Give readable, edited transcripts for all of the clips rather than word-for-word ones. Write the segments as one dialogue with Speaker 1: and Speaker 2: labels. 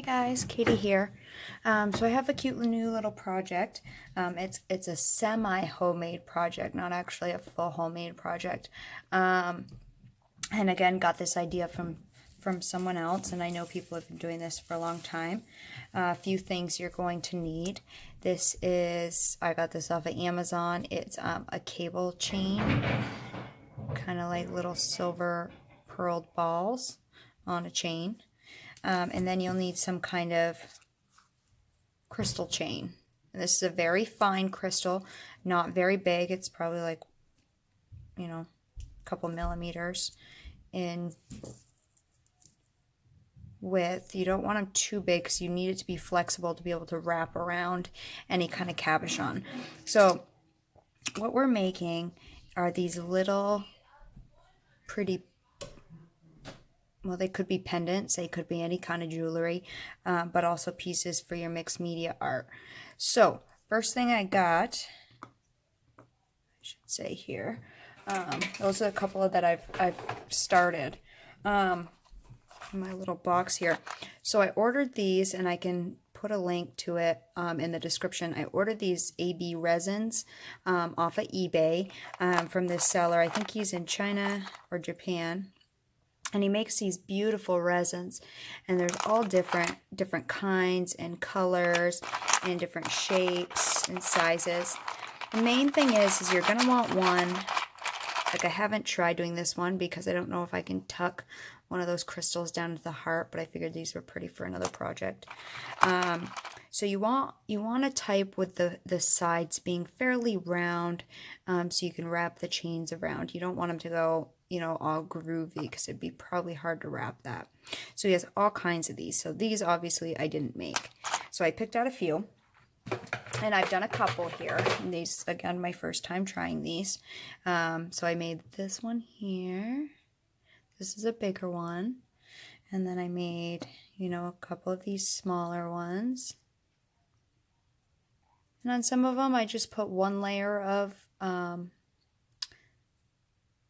Speaker 1: Guys, Katie here. So I have a cute new little project. It's a semi-homemade project, not actually a full homemade project. And again, got this idea from someone else, and I know people have been doing this for a long time. A few things you're going to need. I got this off of Amazon. It's a cable chain, kind of like little silver pearled balls on a chain. And then you'll need some kind of crystal chain. And this is a very fine crystal, not very big. It's probably like, a couple millimeters in width. You don't want them too big because you need it to be flexible to be able to wrap around any kind of cabochon. So what we're making are these little pretty, well, they could be pendants, they could be any kind of jewelry, but also pieces for your mixed media art. So first thing I got, I should say here, those are a couple that I've started in my little box here. So I ordered these, and I can put a link to it in the description. I ordered these AB resins off of eBay from this seller. I think he's in China or Japan. And he makes these beautiful resins, and there's all different kinds and colors and different shapes and sizes. The main thing is you're gonna want one. Like, I haven't tried doing this one because I don't know if I can tuck one of those crystals down to the heart, but I figured these were pretty for another project. So you want a type with the sides being fairly round, so you can wrap the chains around. You don't want them to go, all groovy, because it'd be probably hard to wrap that. So he has all kinds of these. So these obviously I didn't make. So I picked out a few, and I've done a couple here. And these, again, my first time trying these. So I made this one here. This is a bigger one. And then I made, a couple of these smaller ones. And on some of them, I just put one layer of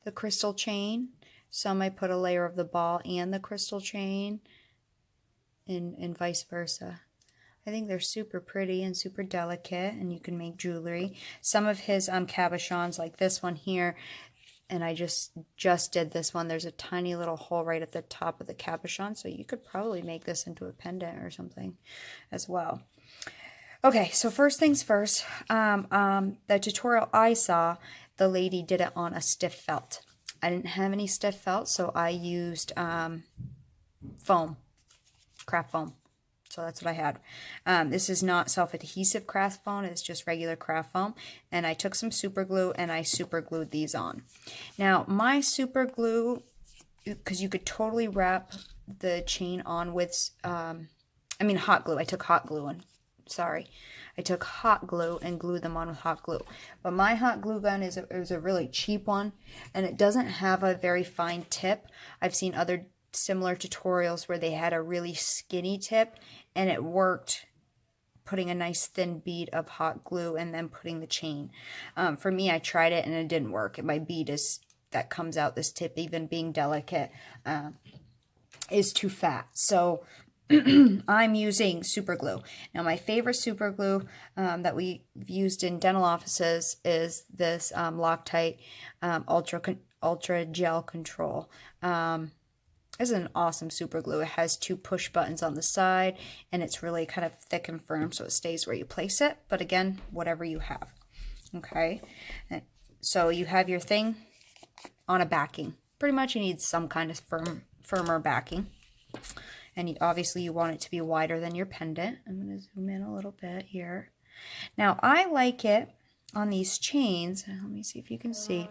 Speaker 1: the crystal chain. Some I put a layer of the ball and the crystal chain, and vice versa. I think they're super pretty and super delicate, and you can make jewelry. Some of his cabochons, like this one here, and I just did this one. There's a tiny little hole right at the top of the cabochon, so you could probably make this into a pendant or something as well. Okay, so first things first, the tutorial I saw, the lady did it on a stiff felt. I didn't have any stiff felt, so I used foam, craft foam. So that's what I had. This is not self-adhesive craft foam, it's just regular craft foam. And I took some super glue and I super glued these on. Now, my super glue, because you could totally wrap the chain on with, hot glue. I took hot glue on. Sorry, I took hot glue and glued them on with hot glue. But my hot glue gun is a really cheap one, and it doesn't have a very fine tip. I've seen other similar tutorials where they had a really skinny tip, and it worked, putting a nice thin bead of hot glue and then putting the chain. For me, I tried it and it didn't work. My bead that comes out, this tip, even being delicate, is too fat. So I'm using super glue. Now, my favorite super glue that we've used in dental offices is this Loctite Ultra Gel Control. This is an awesome super glue. It has 2 push buttons on the side, and it's really kind of thick and firm, so it stays where you place it. But again, whatever you have. Okay, so you have your thing on a backing. Pretty much you need some kind of firmer backing. And obviously you want it to be wider than your pendant. I'm going to zoom in a little bit here. Now, I like it on these chains. Let me see if you can see.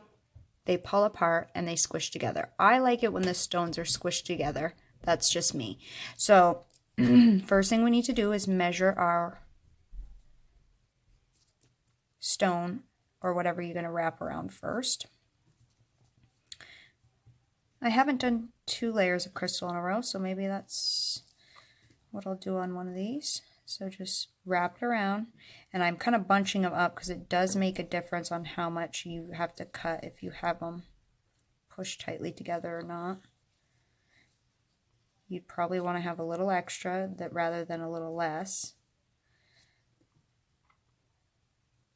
Speaker 1: They pull apart and they squish together. I like it when the stones are squished together. That's just me. So first thing we need to do is measure our stone or whatever you're going to wrap around first. I haven't done 2 layers of crystal in a row, so maybe that's what I'll do on one of these. So just wrap it around, and I'm kind of bunching them up because it does make a difference on how much you have to cut if you have them pushed tightly together or not. you'd probably want to have a little extra that rather than a little less.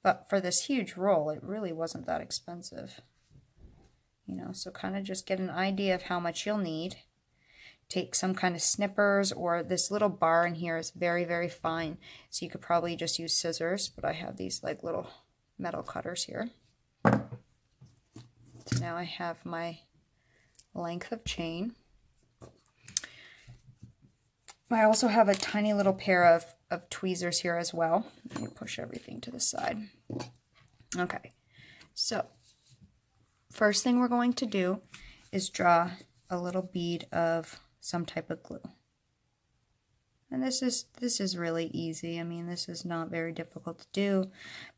Speaker 1: But for this huge roll, it really wasn't that expensive. You know, so kind of just get an idea of how much you'll need. Take some kind of snippers, or this little bar in here is very, very fine. So you could probably just use scissors, but I have these like little metal cutters here. So now I have my length of chain. I also have a tiny little pair of tweezers here as well. Let me push everything to the side. Okay, so first thing we're going to do is draw a little bead of some type of glue. And this is really easy. I mean, this is not very difficult to do,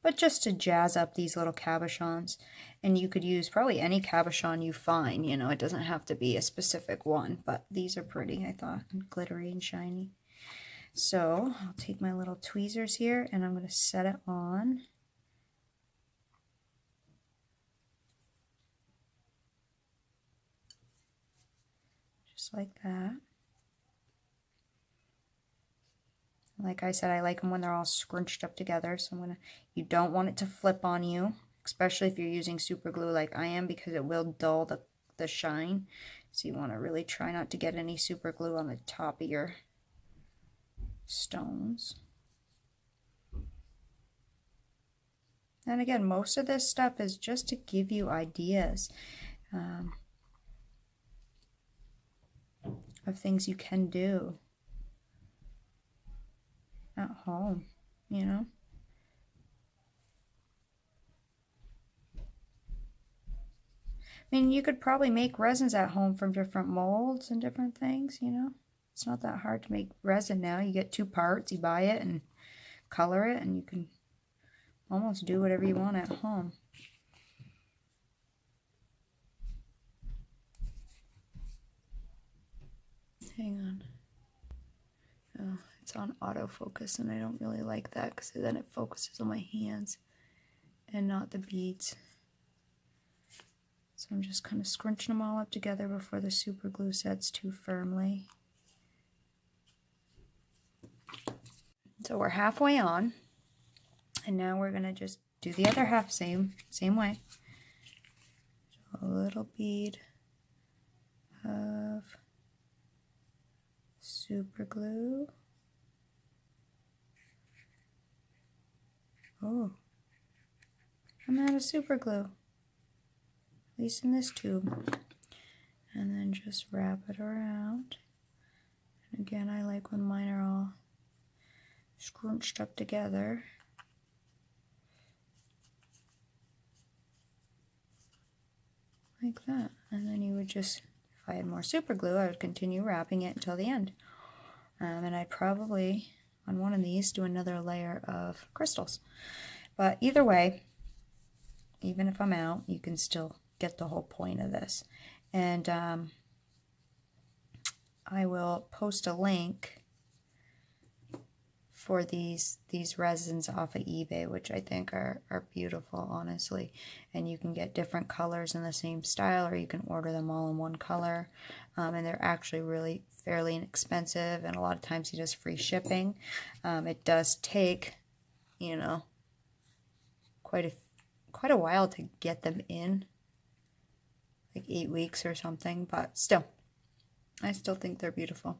Speaker 1: but just to jazz up these little cabochons. And you could use probably any cabochon you find, you know, it doesn't have to be a specific one, but these are pretty, I thought, and glittery and shiny. So I'll take my little tweezers here and I'm going to set it on. Just like that. Like I said, I like them when they're all scrunched up together. So you don't want it to flip on you, especially if you're using super glue like I am, because it will dull the shine. So you want to really try not to get any super glue on the top of your stones. And again, most of this stuff is just to give you ideas of things you can do at home, you know. I mean, you could probably make resins at home from different molds and different things, you know. It's not that hard to make resin now. You get 2 parts, you buy it and color it, and you can almost do whatever you want at home. Hang on. Oh, it's on autofocus, and I don't really like that because then it focuses on my hands and not the beads. So I'm just kind of scrunching them all up together before the super glue sets too firmly. So we're halfway on, and now we're gonna just do the other half same way. So a little bead of super glue. Oh, I'm out of super glue, at least in this tube. And then just wrap it around. And again, I like when mine are all scrunched up together. Like that. And then you would just, if I had more super glue, I would continue wrapping it until the end. And I'd probably, on one of these, do another layer of crystals. But either way, even if I'm out, you can still get the whole point of this. And I will post a link for these resins off of eBay, which I think are beautiful, honestly. And you can get different colors in the same style, or you can order them all in one color. And they're actually really fairly inexpensive, and a lot of times it is free shipping. It does take, you know, quite a while to get them in, like 8 weeks or something, but still, I still think they're beautiful.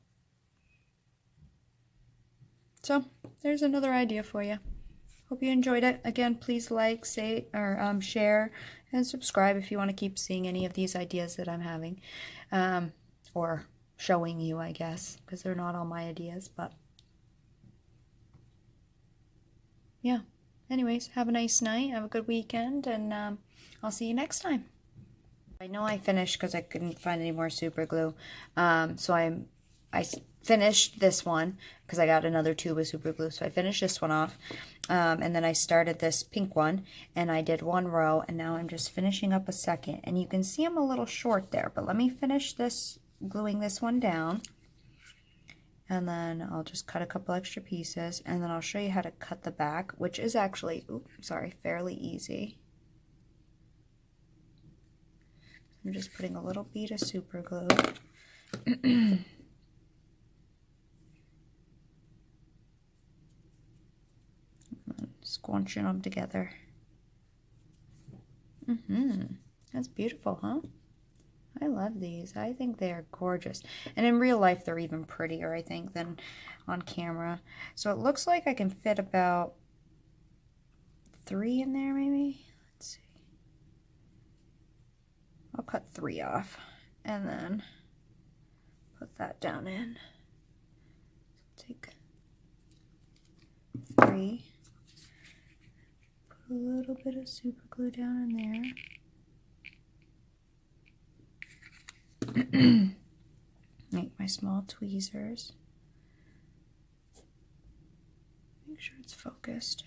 Speaker 1: So there's another idea for you. Hope you enjoyed it. Again, please like, share, and subscribe if you want to keep seeing any of these ideas that I'm having, or showing you, I guess, because they're not all my ideas. But yeah. Anyways, have a nice night. Have a good weekend, and I'll see you next time. I know I finished because I couldn't find any more super glue. So I finished this one because I got another tube of super glue. So I finished this one off, and then I started this pink one, and I did 1 row, and now I'm just finishing up a second. And you can see I'm a little short there, but let me finish this, gluing this one down, and then I'll just cut a couple extra pieces, and then I'll show you how to cut the back, which is actually, fairly easy. I'm just putting a little bead of super glue squunching them together. That's beautiful, huh? I love these. I think they are gorgeous. And in real life, they're even prettier, I think, than on camera. So it looks like I can fit about 3 in there, maybe. Let's see. I'll cut 3 off and then put that down in. Take 3. Put a little bit of super glue down in there. Make my small tweezers. Make sure it's focused.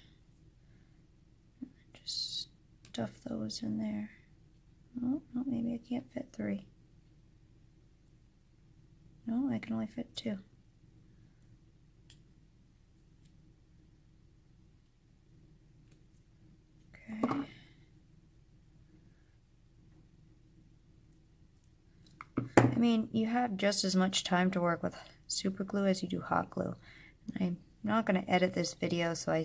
Speaker 1: And just stuff those in there. Oh, no, maybe I can't fit 3. No, I can only fit 2. Okay. I mean, you have just as much time to work with super glue as you do hot glue. I'm not going to edit this video, so I'm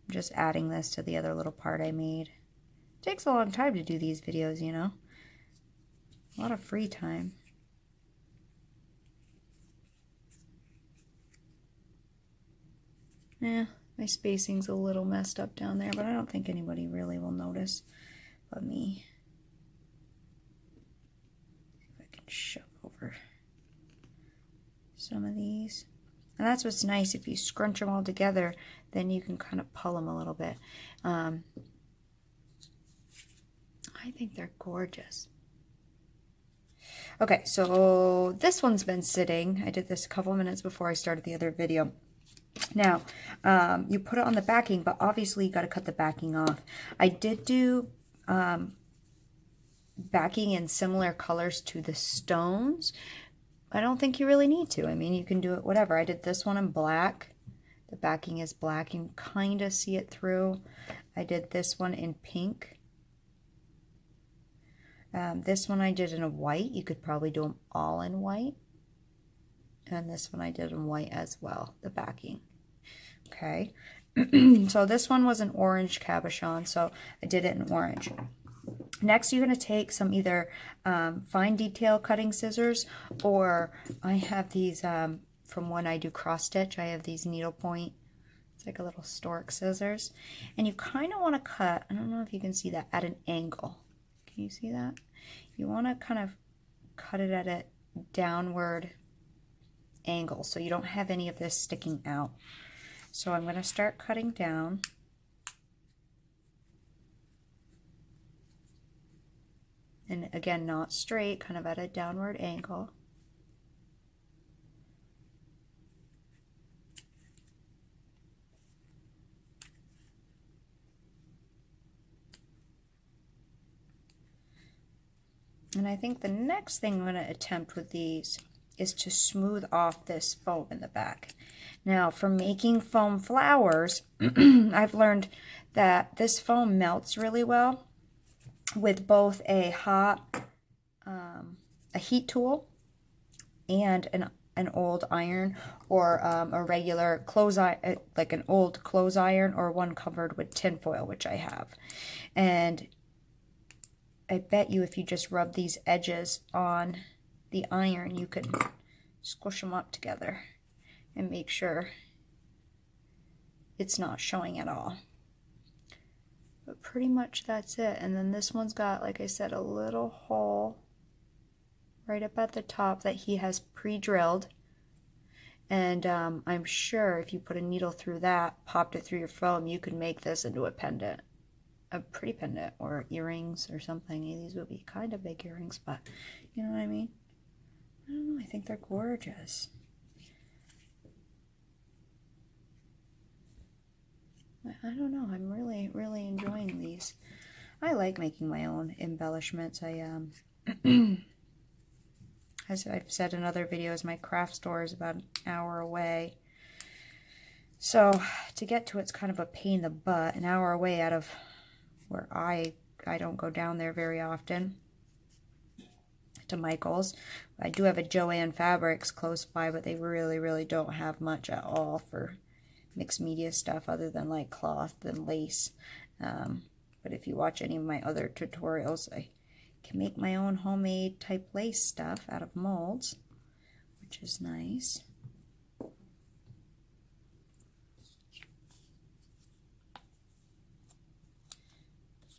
Speaker 1: just adding this to the other little part I made. It takes a long time to do these videos, you know. A lot of free time. Yeah, my spacing's a little messed up down there, but I don't think anybody really will notice but me. See if I can shove over some of these. And that's what's nice, if you scrunch them all together, then you can kind of pull them a little bit. I think they're gorgeous. Okay, so this one's been sitting. I did this a couple of minutes before I started the other video. Now, you put it on the backing, but obviously you got to cut the backing off. I did do backing in similar colors to the stones. I don't think you really need to. I mean, you can do it whatever. I did this one in black. The backing is black. You can kind of see it through. I did this one in pink. This one I did in a white. You could probably do them all in white. And this one I did in white as well, the backing. Okay. So this one was an orange cabochon, so I did it in orange. Next, you're going to take some either fine detail cutting scissors, or I have these from when I do cross stitch. I have these needlepoint. It's like a little stork scissors. And you kind of want to cut, I don't know if you can see that, at an angle. Can you see that? You want to kind of cut it at a downward angle so you don't have any of this sticking out. So I'm going to start cutting down. And again, not straight, kind of at a downward angle. And I think the next thing I'm going to attempt with these is to smooth off this foam in the back. Now, for making foam flowers, I've learned that this foam melts really well with both a heat tool and an old iron, or a regular clothes iron, like an old clothes iron, or one covered with tin foil, which I have. And I bet you if you just rub these edges on the iron, you could squish them up together and make sure it's not showing at all. But pretty much that's it. And then this one's got, like I said, a little hole right up at the top that he has pre-drilled. And I'm sure if you put a needle through that, popped it through your foam, you could make this into a pendant. A pretty pendant, or earrings or something. These would be kind of big earrings, but you know what I mean? I don't know, I think they're gorgeous. I don't know, I'm really enjoying these. I like making my own embellishments. As I've said in other videos, my craft store is about an hour away. So to get to it's kind of a pain in the butt, an hour away out of where I don't go down there very often, to Michael's. I do have a Joann Fabrics close by, but they really don't have much at all for mixed media stuff other than like cloth and lace. But if you watch any of my other tutorials, I can make my own homemade type lace stuff out of molds, which is nice.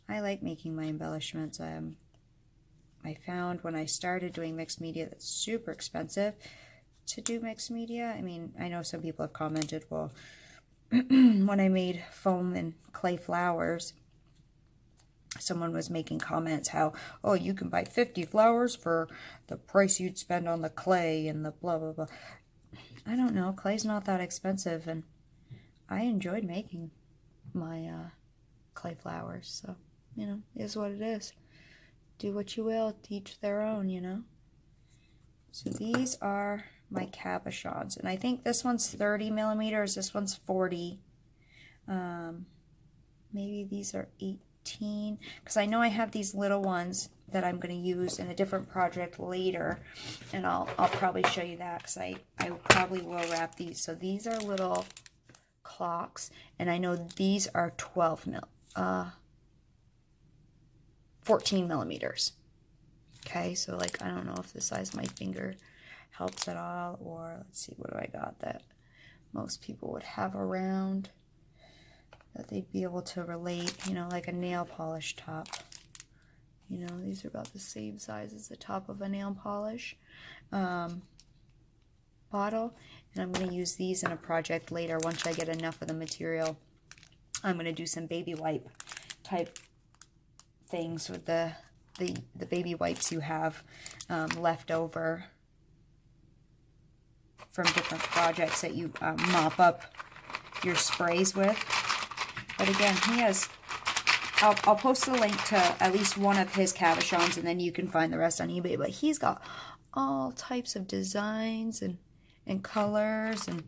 Speaker 1: I like making my embellishments. I found when I started doing mixed media that's super expensive to do mixed media. I mean, I know some people have commented, well, when I made foam and clay flowers, someone was making comments how, oh, you can buy 50 flowers for the price you'd spend on the clay and the blah, blah, blah. I don't know. Clay's not that expensive, and I enjoyed making my clay flowers. So, you know, it is what it is. Do what you will, teach their own, you know. So these are my cabochons, and I think this one's 30 millimeters, this one's 40. Maybe these are 18, because I know I have these little ones that I'm going to use in a different project later, and I'll probably show you that, because I probably will wrap these. So these are little clocks, and I know these are 14 millimeters. Okay, so like, I don't know if the size of my finger helps at all, or let's see, what do I got that most people would have around that they'd be able to relate, you know, like a nail polish top. You know, these are about the same size as the top of a nail polish bottle, and I'm going to use these in a project later once I get enough of the material. I'm going to do some baby wipe type things with the baby wipes you have left over from different projects that you mop up your sprays with. But again, he has, I'll post a link to at least one of his cabochons, and then you can find the rest on eBay. But he's got all types of designs and colors, and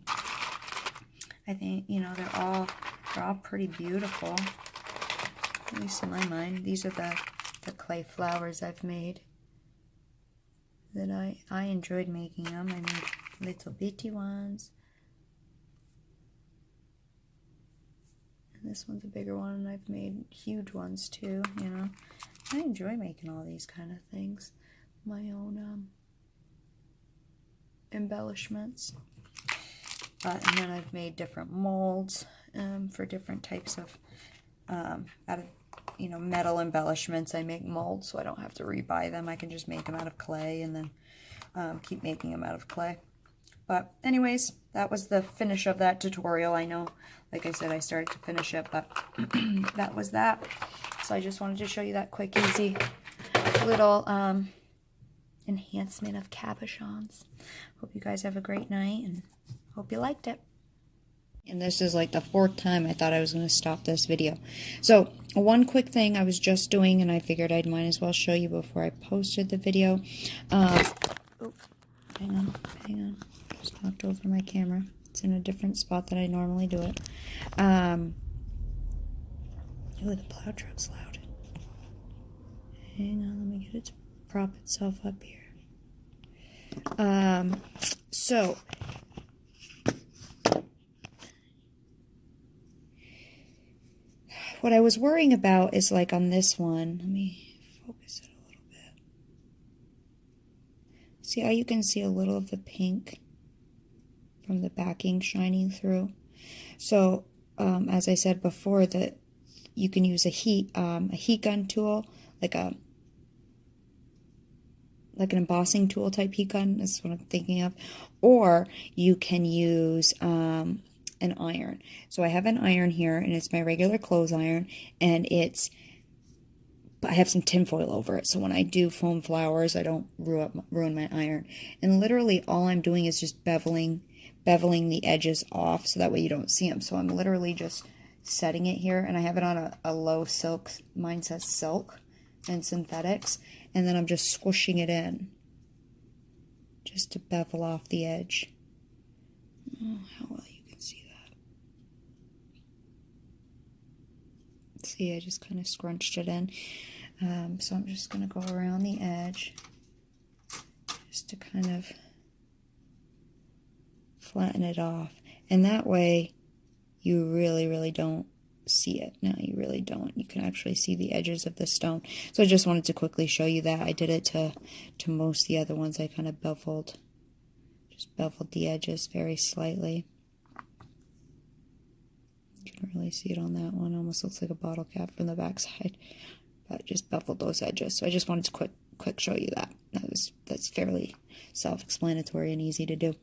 Speaker 1: I think, you know, they're all pretty beautiful. At least in my mind. These are the clay flowers I've made. That I enjoyed making them. I made little bitty ones. And this one's a bigger one, and I've made huge ones too, you know. I enjoy making all these kind of things. My own embellishments. And then I've made different molds for different types of out of, you know, metal embellishments. I make molds so I don't have to rebuy them. I can just make them out of clay and then keep making them out of clay. But anyways, that was the finish of that tutorial. I know, like I said, I started to finish it, but that was that. So I just wanted to show you that quick, easy little enhancement of cabochons. Hope you guys have a great night, and hope you liked it. And this is like the 4th time I thought I was going to stop this video. So one quick thing I was just doing, and I figured I might as well show you before I posted the video. Oh, hang on. Just knocked over my camera. It's in a different spot than I normally do it. Ooh, the plow truck's loud. Hang on, let me get it to prop itself up here. So what I was worrying about is, like, on this one, let me focus it a little bit. See how you can see a little of the pink from the backing shining through? So, as I said before, that you can use a heat gun tool, like an embossing tool type heat gun. That's what I'm thinking of. Or you can use an iron. So I have an iron here, and it's my regular clothes iron, and I have some tin foil over it, so when I do foam flowers, I don't ruin my iron. And literally all I'm doing is just beveling the edges off, so that way you don't see them. So I'm literally just setting it here, and I have it on a low silk. Mine says silk and synthetics, and then I'm just squishing it in just to bevel off the edge. Oh, how well you can see that. See, I just kind of scrunched it in. So I'm just going to go around the edge just to kind of flatten it off. And that way you really don't see it. No, you really don't. You can actually see the edges of the stone. So I just wanted to quickly show you that. I did it to most of the other ones. I kind of beveled the edges very slightly. You can really see it on that one. Almost looks like a bottle cap from the backside. But just beveled those edges. So I just wanted to quick show you that. That's fairly self-explanatory and easy to do.